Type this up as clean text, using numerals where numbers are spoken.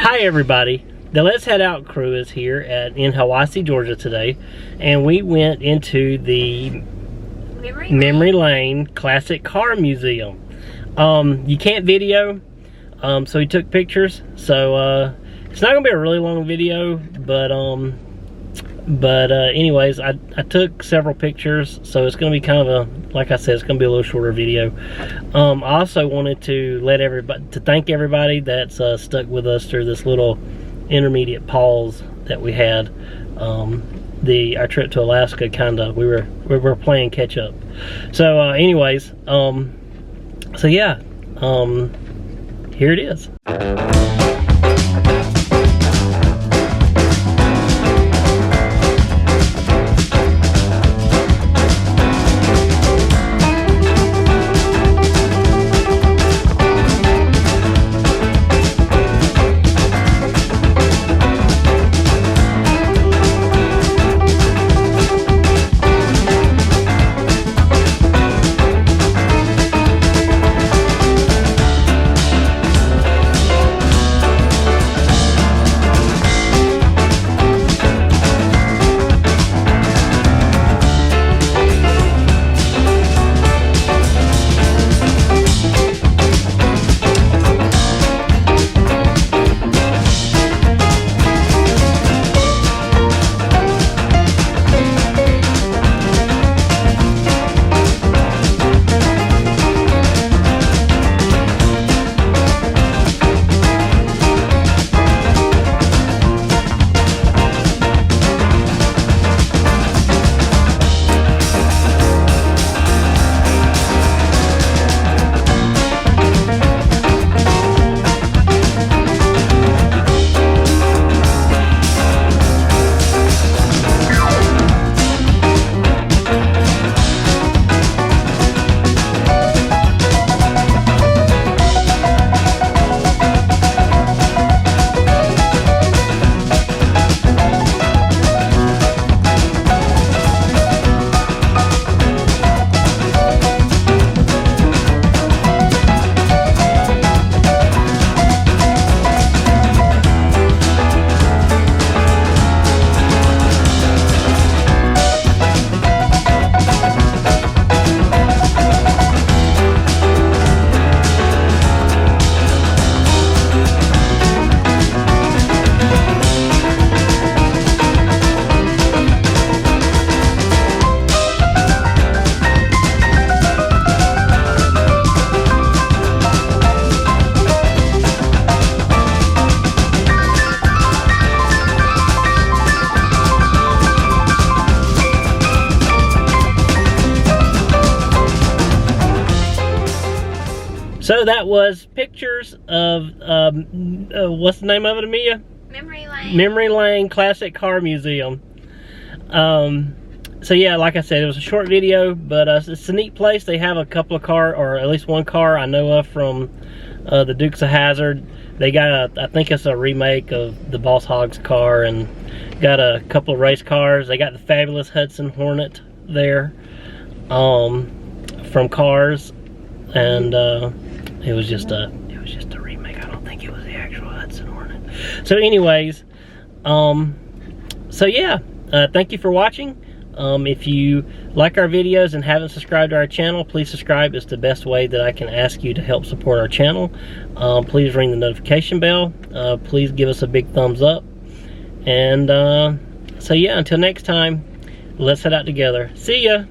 Hi everybody, the Let's Head Out crew is here in Hiawassee, Georgia today, and we went into the Memory Lane Classic Car Museum. You can't video, so we took pictures. So it's not gonna be a really long video, but anyways, I took several pictures, so it's gonna be kind of a, like I said, it's gonna be a little shorter video. I also wanted to thank everybody that's stuck with us through this little intermediate pause that we had. Our trip to Alaska, we were playing catch up. So anyways, so yeah, here it is. So that was pictures of, what's the name of it, Amelia? Memory Lane. Memory Lane Classic Car Museum. So yeah, like I said, it was a short video, but it's a neat place. They have a couple of or at least one car I know of from the Dukes of Hazzard. They got I think it's a remake of the Boss Hogg's car, and got a couple of race cars. They got the fabulous Hudson Hornet there from Cars, and it was just a remake. I don't think it was the actual Hudson Hornet. So anyways, so yeah, thank you for watching. If you like our videos and haven't subscribed to our channel, please subscribe. It's the best way that I can ask you to help support our channel. Please ring the notification bell. Please give us a big thumbs up. And so yeah, until next time, let's head out together. See ya.